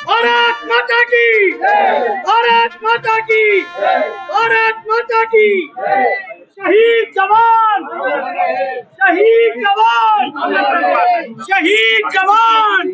भारत माता की भारत माता की भारत माता की शहीद जवान शहीद जवान शहीद जवान।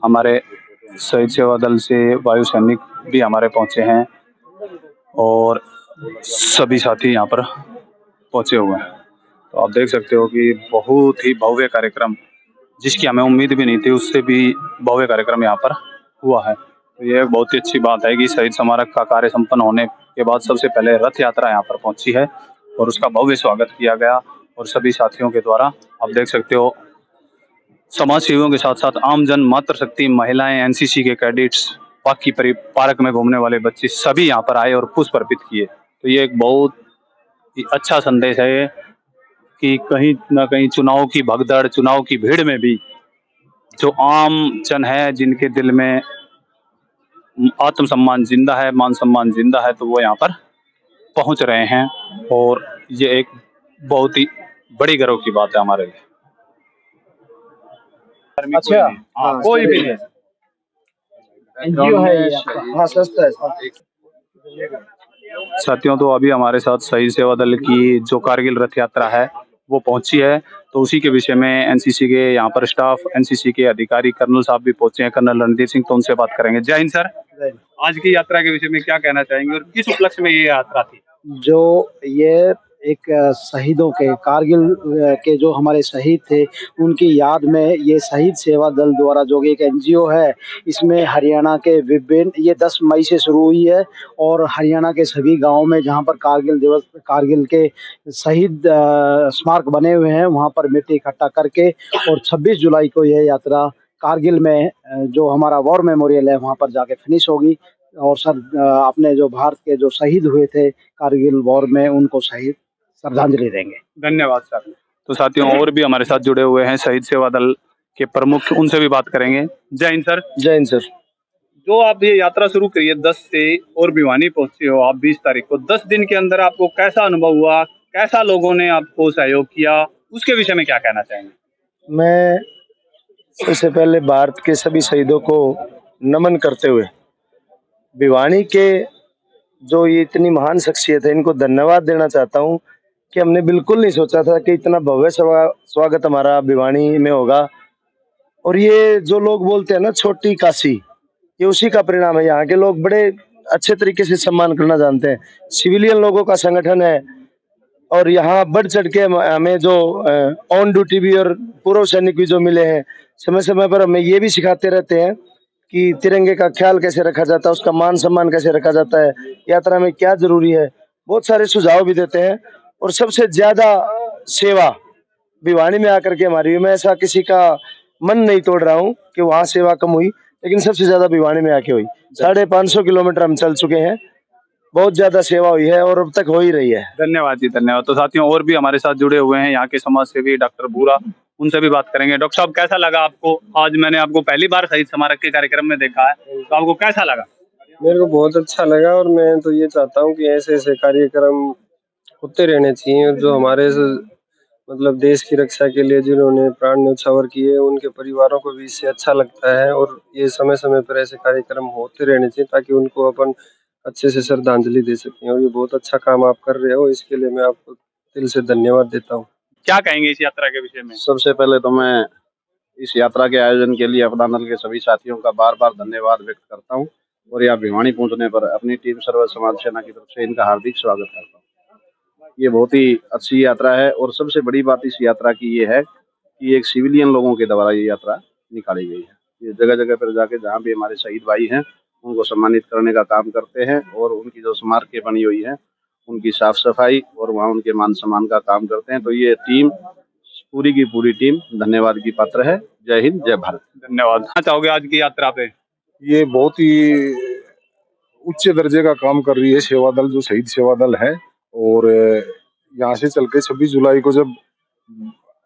हमारे शहीद सेवा दल से वायु सैनिक भी हमारे पहुंचे हैं और सभी साथी यहाँ पर पहुंचे हुए हैं। तो आप देख सकते हो कि बहुत ही भव्य कार्यक्रम, जिसकी हमें उम्मीद भी नहीं थी, उससे भी भव्य कार्यक्रम यहाँ पर हुआ है। तो ये बहुत ही अच्छी बात है कि शहीद स्मारक का कार्य संपन्न होने के बाद सबसे पहले रथ यात्रा यहाँ पर पहुंची है और उसका भव्य स्वागत किया गया और सभी साथियों के द्वारा। आप देख सकते हो समाज सेवियों के साथ साथ आमजन, मातृशक्ति, महिलाएं, एनसीसी के कैडेट्स, बाकी पार्क में घूमने वाले बच्चे सभी यहाँ पर आए और पुष्प अर्पित किए। तो ये एक बहुत ही अच्छा संदेश है कि कहीं ना कहीं चुनाव की भगदड़, चुनाव की भीड़ में भी जो आम जन है, जिनके दिल में आत्मसम्मान जिंदा है, मान सम्मान जिंदा है, तो वो यहाँ पर पहुंच रहे हैं और ये एक बहुत ही बड़ी गर्व की बात है हमारे लिए। अच्छा, हाँ, कोई भी एनजीओ है, हाँ, सस्ता है साथियों। तो अभी हमारे साथ शहीद सेवा दल की जो कारगिल रथ यात्रा है वो पहुंची है, तो उसी के विषय में एनसीसी के यहाँ पर स्टाफ, एनसीसी के अधिकारी, कर्नल साहब भी पहुंचे हैं, कर्नल रणदीप सिंह, तो उनसे बात करेंगे। जय हिंद सर, आज की यात्रा के विषय में क्या कहना चाहेंगे और किस उपलक्ष्य में ये यात्रा थी? जो ये एक शहीदों के, कारगिल के जो हमारे शहीद थे, उनकी याद में ये शहीद सेवा दल द्वारा जो एक एनजीओ है, इसमें हरियाणा के विभिन्न, ये 10 मई से शुरू हुई है और हरियाणा के सभी गांवों में जहां पर कारगिल दिवस, कारगिल के शहीद स्मारक बने हुए हैं, वहां पर मिट्टी इकट्ठा करके और 26 जुलाई को यह यात्रा कारगिल में जो हमारा वॉर मेमोरियल है वहां पर जाके फिनिश होगी। और सर अपने जो भारत के जो शहीद हुए थे कारगिल वॉर में, उनको शहीद श्रद्धांजलि देंगे। धन्यवाद सर। तो साथियों, और भी हमारे साथ जुड़े हुए हैं शहीद सेवा दल के प्रमुख, उनसे भी बात करेंगे। जय हिंद सर। जय हिंद सर। जो आप ये यात्रा शुरू करी है 10 से और भिवानी पहुंचे हो आप 20 तारीख को, 10 दिन के अंदर आपको कैसा अनुभव हुआ, कैसा लोगों ने आपको सहयोग किया, उसके विषय में क्या कहना चाहेंगे? मैं सबसे पहले भारत के सभी शहीदों को नमन करते हुए भिवानी के जो ये इतनी महान शख्सियत है, इनको धन्यवाद देना चाहता हूँ कि हमने बिल्कुल नहीं सोचा था कि इतना भव्य स्वागत हमारा भिवानी में होगा। और ये जो लोग बोलते हैं ना छोटी काशी, ये उसी का परिणाम है। यहाँ के लोग बड़े अच्छे तरीके से सम्मान करना जानते हैं। सिविलियन लोगों का संगठन है और यहाँ बढ़ चढ़ के हमें जो ऑन ड्यूटी भी और पूर्व सैनिक भी जो मिले हैं, समय समय पर हमें ये भी सिखाते रहते हैं कि तिरंगे का ख्याल कैसे रखा जाता है, उसका मान सम्मान कैसे रखा जाता है, यात्रा में क्या जरूरी है। बहुत सारे सुझाव भी देते हैं। और सबसे ज्यादा सेवा भिवानी में आकर के हमारी, मैं ऐसा किसी का मन नहीं तोड़ रहा हूँ कि वहाँ सेवा कम हुई, लेकिन सबसे ज्यादा भिवानी में आके हुई। 550 किलोमीटर हम चल चुके हैं, बहुत ज्यादा सेवा हुई है और अब तक हो ही रही है। धन्यवाद जी, धन्यवाद। तो साथियों और भी हमारे साथ जुड़े हुए हैं यहाँ के समाज सेवी डॉक्टर भूरा, उनसे भी बात करेंगे। डॉक्टर साहब, कैसा लगा आपको? आज मैंने आपको पहली बार शहीद स्मारक के कार्यक्रम में देखा है, तो आपको कैसा लगा? मेरे को बहुत अच्छा लगा और मैं तो ये चाहता हूँ कि ऐसे ऐसे कार्यक्रम होते रहने चाहिए। जो हमारे मतलब देश की रक्षा के लिए जिन्होंने प्राण न्यौछावर किए, उनके परिवारों को भी इससे अच्छा लगता है। और ये समय समय पर ऐसे कार्यक्रम होते रहने चाहिए ताकि उनको अपन अच्छे से श्रद्धांजलि दे सकें। और ये बहुत अच्छा काम आप कर रहे हो, इसके लिए मैं आपको दिल से धन्यवाद देता हूँ। क्या कहेंगे इस यात्रा के विषय में? सबसे पहले तो मैं इस यात्रा के आयोजन के लिए अपना दल के सभी साथियों का बार बार धन्यवाद व्यक्त करता हूं और यहाँ भिवानी पहुंचने पर अपनी टीम सर्व समाज सेना की तरफ से इनका हार्दिक स्वागत करता हूं। ये बहुत ही अच्छी यात्रा है और सबसे बड़ी बात इस यात्रा की ये है कि एक सिविलियन लोगों के द्वारा ये यात्रा निकाली गई है। ये जगह जगह पर जाके जहाँ भी हमारे शहीद भाई हैं उनको सम्मानित करने का काम करते हैं और उनकी जो स्मारकें बनी हुई है उनकी साफ सफाई और वहाँ उनके मान सम्मान का काम करते हैं। तो ये टीम पूरी की पूरी टीम धन्यवाद की पात्र है। जय हिंद, जय भारत। धन्यवाद। चाहोगे आज की यात्रा पे? ये बहुत ही उच्च दर्जे का काम कर रही है सेवा दल, जो शहीद सेवा दल है। और यहाँ से चल के 26 जुलाई को जब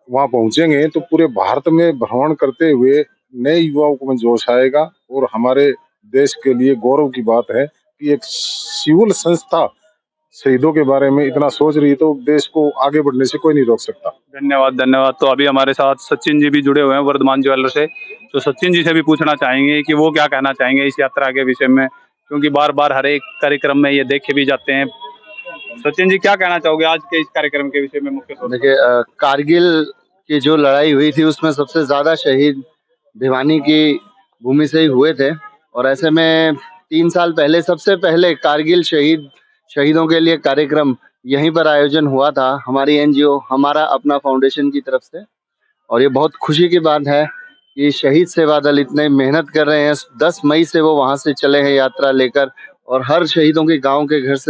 वहाँ पहुंचेंगे तो पूरे भारत में भ्रमण करते हुए नए युवाओं को में जोश आएगा। और हमारे देश के लिए गौरव की बात है कि एक सिविल संस्था शहीदों के बारे में इतना सोच रही है, तो देश को आगे बढ़ने से कोई नहीं रोक सकता। धन्यवाद, धन्यवाद। तो अभी हमारे साथ सचिन जी भी जुड़े हुए हैं वर्धमान ज्वेलर से, तो सचिन जी से भी पूछना चाहेंगे कि वो क्या कहना चाहेंगे इस यात्रा के विषय में, क्योंकि बार बार हर एक कार्यक्रम में ये देखे भी जाते हैं। सचिन जी, क्या कहना चाहोगे आज के इस कार्यक्रम के विषय में? मुख्य देखिए, कारगिल की जो लड़ाई हुई थी उसमें सबसे ज्यादा शहीद भिवानी की भूमि से ही हुए थे। और ऐसे में 3 साल पहले सबसे पहले कारगिल शहीदों के लिए कार्यक्रम यहीं पर आयोजन हुआ था, हमारी एनजीओ हमारा अपना फाउंडेशन की तरफ से। और ये बहुत खुशी की बात है कि शहीद सेवा दल इतने मेहनत कर रहे हैं। 10 मई से वो वहां से चले हैं यात्रा लेकर, और हर शहीदों के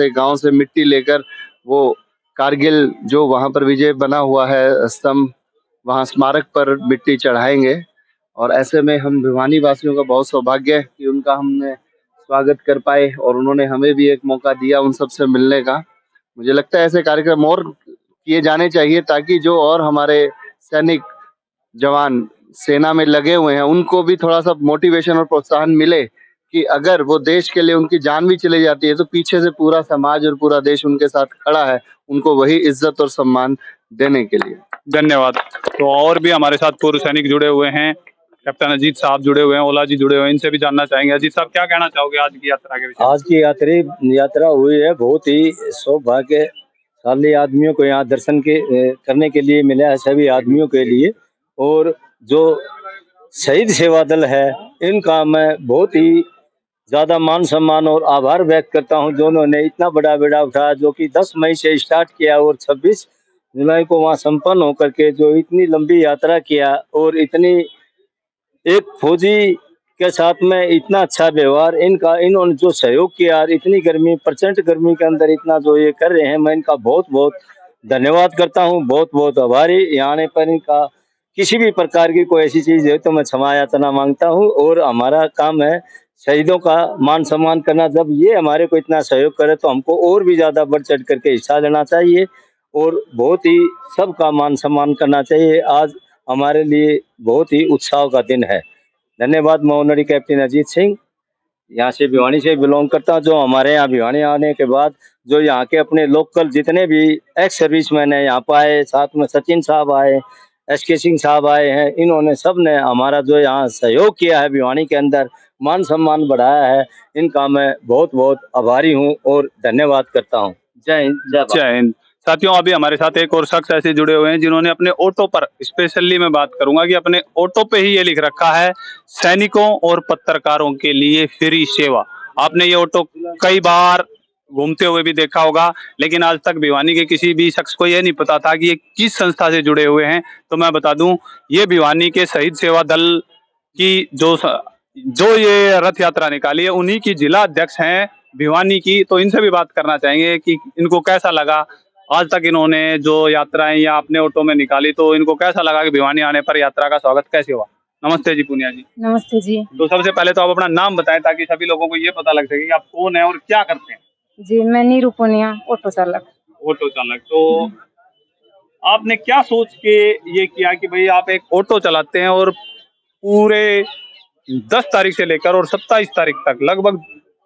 गांव से मिट्टी लेकर वो कारगिल जो वहां पर विजय बना हुआ है स्तंभ, वहां स्मारक पर मिट्टी चढ़ाएंगे। और ऐसे में हम भिवानी वासियों का बहुत सौभाग्य है कि उनका हमने स्वागत कर पाए और उन्होंने हमें भी एक मौका दिया उन सबसे मिलने का। मुझे लगता है ऐसे कार्यक्रम और किए जाने चाहिए ताकि जो और हमारे सैनिक जवान सेना में लगे हुए हैं उनको भी थोड़ा सा मोटिवेशन और प्रोत्साहन मिले कि अगर वो देश के लिए उनकी जान भी चली जाती है तो पीछे से पूरा समाज और पूरा देश उनके साथ खड़ा है, उनको वही इज्जत और सम्मान देने के लिए। धन्यवाद। तो और भी हमारे साथ पूर्व सैनिक जुड़े हुए हैं, कैप्टन अजीत साहब जुड़े हुए हैं, ओला जी जुड़े हुए हैं, इनसे भी जानना चाहेंगे। अजीत साहब, क्या कहना चाहोगे आज की यात्रा के विषय? आज की यात्रा हुई है, बहुत ही सौभाग्यशाली आदमियों को यहाँ दर्शन करने के लिए मिला है, सभी आदमियों के लिए। और जो शहीद सेवा दल है इनका मैं बहुत ही ज्यादा मान सम्मान और आभार व्यक्त करता हूँ, जो उन्होंने इतना बड़ा बेड़ा उठाया, जो कि 10 मई से स्टार्ट किया और 26 जुलाई को वहाँ संपन्न होकर के जो इतनी लंबी यात्रा किया और इतनी एक फौजी के साथ में इतना अच्छा व्यवहार, इन्होंने जो सहयोग किया, इतनी गर्मी, प्रचंड गर्मी के अंदर इतना जो ये कर रहे हैं, मैं इनका बहुत बहुत धन्यवाद करता हूँ, बहुत बहुत आभारी। यहाँ आने पर इनका किसी भी प्रकार की कोई ऐसी चीज है तो मैं क्षमा याचना मांगता हूँ। और हमारा काम है शहीदों का मान सम्मान करना। जब ये हमारे को इतना सहयोग करे तो हमको और भी ज्यादा बढ़ चढ़ करके हिस्सा लेना चाहिए और बहुत ही सबका मान सम्मान करना चाहिए। आज हमारे लिए बहुत ही उत्साह का दिन है। धन्यवाद। मैं ऑनरी कैप्टन अजीत सिंह यहाँ से भिवानी से बिलोंग करता हूँ। जो हमारे यहाँ भिवानी आने के बाद जो यहाँ के अपने लोकल जितने भी एक्स सर्विसमैन है यहाँ पर आए, साथ में सचिन साहब आए, SK सिंह साहब आए हैं, इन्होंने सब ने हमारा जो यहाँ सहयोग किया है भिवानी के अंदर, मान सम्मान बढ़ाया है, इनका मैं बहुत बहुत आभारी हूँ और धन्यवाद करता हूँ। जय हिंद, जय भारत। जय हिंद। साथियों अभी हमारे साथ एक और शख्स ऐसे जुड़े हुए हैं जिन्होंने अपने ऑटो पर, स्पेशली मैं बात करूंगा कि अपने ऑटो पे ही ये लिख रखा है, सैनिकों और पत्रकारों के लिए फ्री सेवा। आपने ये ऑटो कई बार घूमते हुए भी देखा होगा, लेकिन आज तक भिवानी के किसी भी शख्स को ये नहीं पता था कि ये किस संस्था से जुड़े हुए हैं। तो मैं बता दूं, ये भिवानी के शहीद सेवा दल की जो ये रथ यात्रा निकाली है, उन्हीं की जिला अध्यक्ष हैं भिवानी की। तो इनसे भी बात करना चाहेंगे कि इनको कैसा लगा आज तक इन्होंने जो यात्राएं या अपने ऑटो में निकाली, तो इनको कैसा लगा कि भिवानी आने पर यात्रा का स्वागत कैसे हुआ। नमस्ते जी पूनिया जी। नमस्ते जी। तो सबसे पहले तो आप अपना नाम बताएं ताकि सभी लोगों को ये पता लग सके कि आप कौन है और क्या करते हैं। जी मैं नीरू पूनिया, ऑटो चालक। ऑटो चालक। तो आपने क्या सोच के ये किया कि भाई आप एक ऑटो चलाते हैं और पूरे 10 तारीख से लेकर और 27 तारीख तक लगभग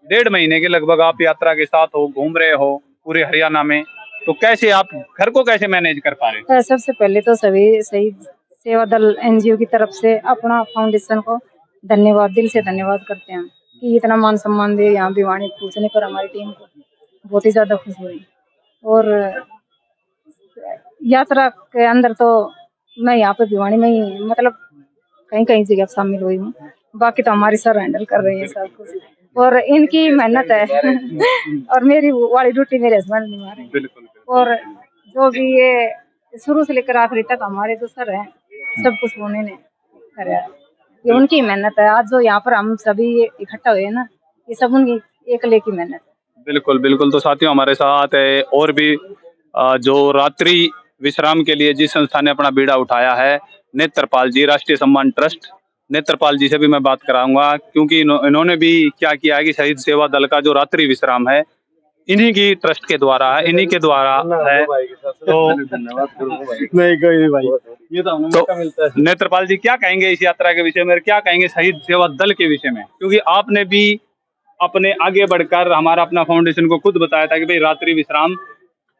1.5 महीने के लगभग आप यात्रा के साथ हो, घूम रहे हो पूरे हरियाणा में, तो कैसे आप घर को कैसे मैनेज कर पा रहे हो? सबसे पहले तो सभी शहीद सेवा दल एनजीओ की तरफ से अपना फाउंडेशन को धन्यवाद, दिल से धन्यवाद करते हैं कि इतना मान सम्मान दे यहाँ भिवानी पहुँचने पर हमारी टीम को बहुत ही ज्यादा खुशी हुई। और यात्रा के अंदर तो मैं यहाँ पे भिवानी में ही मतलब कहीं कहीं जगह शामिल हुई हूँ, बाकी तो हमारी सर हैंडल कर रही है सब कुछ और इनकी मेहनत है और मेरी वाली ड्यूटी मेरे हस्बैंड निभा रहे हैं। और जो भी ये शुरू से लेकर आखिरी तक हमारे जो सर हैं सब कुछ उन्होंने करा है, ये उनकी मेहनत है। आज जो यहाँ पर हम सभी इकट्ठा हुए हैं ना, ये सब उनकी एकले की मेहनत है। बिल्कुल बिल्कुल। तो साथियों हमारे साथ है और भी जो रात्रि विश्राम के लिए जिस संस्था ने अपना बीड़ा उठाया है, नेत्रपाल जी, राष्ट्रीय सम्मान ट्रस्ट। नेत्रपाल जी से भी मैं बात कराऊंगा क्योंकि इन्होंने भी क्या किया है कि शहीद सेवा दल का जो रात्रि विश्राम है इन्हीं की ट्रस्ट के द्वारा है, इन्हीं के द्वारा है। तो नहीं कोई भाई, ये तो नेत्रपाल जी क्या कहेंगे इस यात्रा के विषय में, क्या कहेंगे शहीद सेवा दल के विषय में, क्योंकि आपने भी अपने आगे बढ़कर हमारा अपना फाउंडेशन को खुद बताया था कि भाई रात्रि विश्राम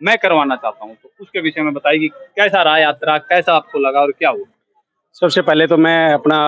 मैं करवाना चाहता हूँ, तो उसके विषय में बताइए कि कैसा रहा यात्रा, कैसा आपको लगा और क्या हुआ। सबसे पहले तो मैं अपना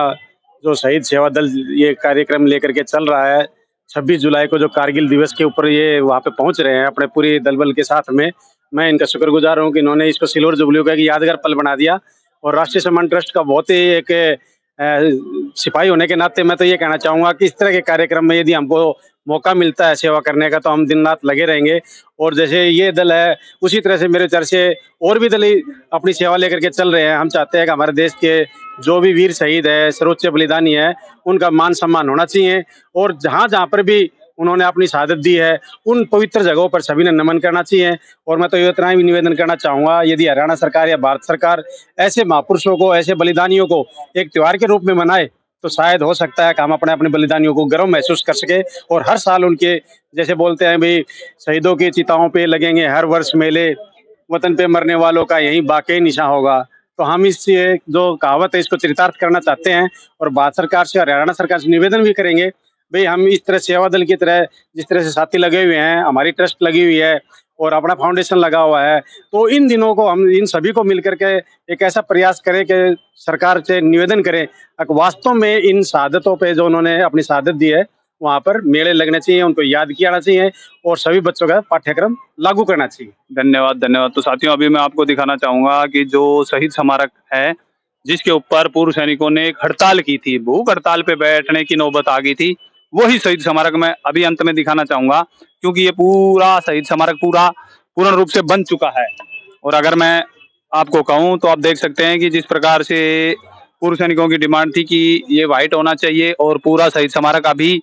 जो शहीद सेवा दल ये कार्यक्रम लेकर के चल रहा है, 26 जुलाई को जो कारगिल दिवस के ऊपर ये वहाँ पे पहुँच रहे हैं अपने पूरी दलबल के साथ में, मैं इनका शुक्रगुजार हूँ कि इन्होंने इसको सिल्वर जुबली का एक यादगार पल बना दिया। और राष्ट्रीय सम्मान ट्रस्ट का बहुत ही एक सिपाही होने के नाते मैं तो ये कहना चाहूँगा कि इस तरह के कार्यक्रम में यदि हमको मौका मिलता है सेवा करने का तो हम दिन रात लगे रहेंगे। और जैसे ये दल है उसी तरह से मेरे चर्चे और भी दल अपनी सेवा लेकर के चल रहे हैं। हम चाहते हैं कि हमारे देश के जो भी वीर शहीद है, सर्वोच्च बलिदानी है, उनका मान सम्मान होना चाहिए और जहाँ जहाँ पर भी उन्होंने अपनी शहादत दी है उन पवित्र जगहों पर सभी ने नमन करना चाहिए। और मैं तो ये इतना ही निवेदन करना चाहूँगा, यदि हरियाणा सरकार या भारत सरकार ऐसे महापुरुषों को, ऐसे बलिदानियों को एक त्योहार के रूप में मनाए तो शायद हो सकता है कि हम अपने अपने बलिदानियों को गर्व महसूस कर सके। और हर साल उनके जैसे बोलते हैं भाई शहीदों की चिताओं पे लगेंगे हर वर्ष मेले, वतन पे मरने वालों का यही बाकी निशान होगा, तो हम इस जो कहावत है इसको चरितार्थ करना चाहते हैं। और भारत सरकार से, हरियाणा सरकार से निवेदन भी करेंगे भाई हम इस तरह सेवा दल की तरह जिस तरह से साथी लगे हुए हैं, हमारी ट्रस्ट लगी हुई है और अपना फाउंडेशन लगा हुआ है, तो इन दिनों को हम इन सभी को मिलकर के एक ऐसा प्रयास करें कि सरकार से निवेदन करें वास्तव में इन शहादतों पे जो उन्होंने अपनी शहादत दी है वहाँ पर मेले लगने चाहिए, उनको याद किया जाना चाहिए और सभी बच्चों का पाठ्यक्रम लागू करना चाहिए। धन्यवाद धन्यवाद। तो साथियों अभी मैं आपको दिखाना चाहूंगा कि जो शहीद स्मारक है जिसके ऊपर पूर्व सैनिकों ने एक हड़ताल की थी, भूख हड़ताल पे बैठने की नौबत आ गई थी, वही शहीद स्मारक मैं अभी अंत में दिखाना चाहूंगा क्योंकि ये पूरा शहीद स्मारक पूर्ण रूप से बन चुका है। और अगर मैं आपको कहूं तो आप देख सकते हैं कि जिस प्रकार से पूर्व सैनिकों की डिमांड थी कि ये व्हाइट होना चाहिए और पूरा शहीद स्मारक, अभी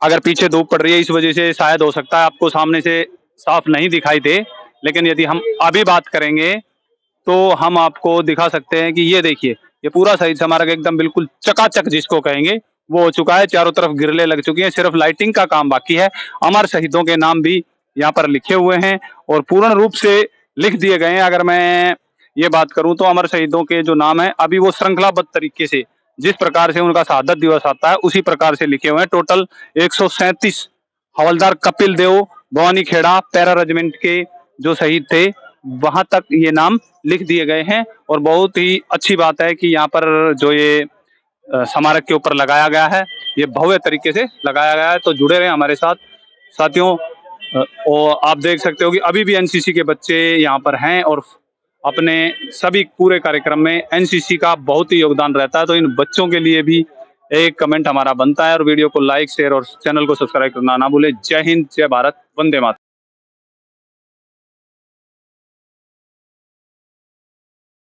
अगर पीछे धूप पड़ रही है इस वजह से शायद हो सकता है आपको सामने से साफ नहीं दिखाई दे, लेकिन यदि हम अभी बात करेंगे तो हम आपको दिखा सकते हैं कि ये देखिए ये पूरा शहीद स्मारक एकदम बिल्कुल चकाचक जिसको कहेंगे वो हो चुका है। चारों तरफ ग्रिलें लग चुकी हैं, सिर्फ लाइटिंग का काम बाकी है। अमर शहीदों के नाम भी यहाँ पर लिखे हुए हैं और पूर्ण रूप से लिख दिए गए हैं। अगर मैं ये बात करूं तो अमर शहीदों के जो नाम है अभी वो श्रृंखलाबद्ध तरीके से जिस प्रकार से उनका शहादत दिवस आता है उसी प्रकार से लिखे हुए हैं। टोटल 137 हवलदार कपिल देव भवानी खेड़ा पैरा रेजिमेंट के जो शहीद थे वहां तक ये नाम लिख दिए गए हैं। और बहुत ही अच्छी बात है कि यहाँ पर जो ये स्मारक के ऊपर लगाया गया है ये भव्य तरीके से लगाया गया है। तो जुड़े रहे हमारे साथ साथियों, और आप देख सकते हो कि अभी भी एनसीसी के बच्चे यहाँ पर हैं और अपने सभी पूरे कार्यक्रम में एनसीसी का बहुत ही योगदान रहता है। तो इन बच्चों के लिए भी एक कमेंट हमारा बनता है और वीडियो को लाइक शेयर और चैनल को सब्सक्राइब करना ना भूले। जय हिंद, जय भारत, वंदे मातरम।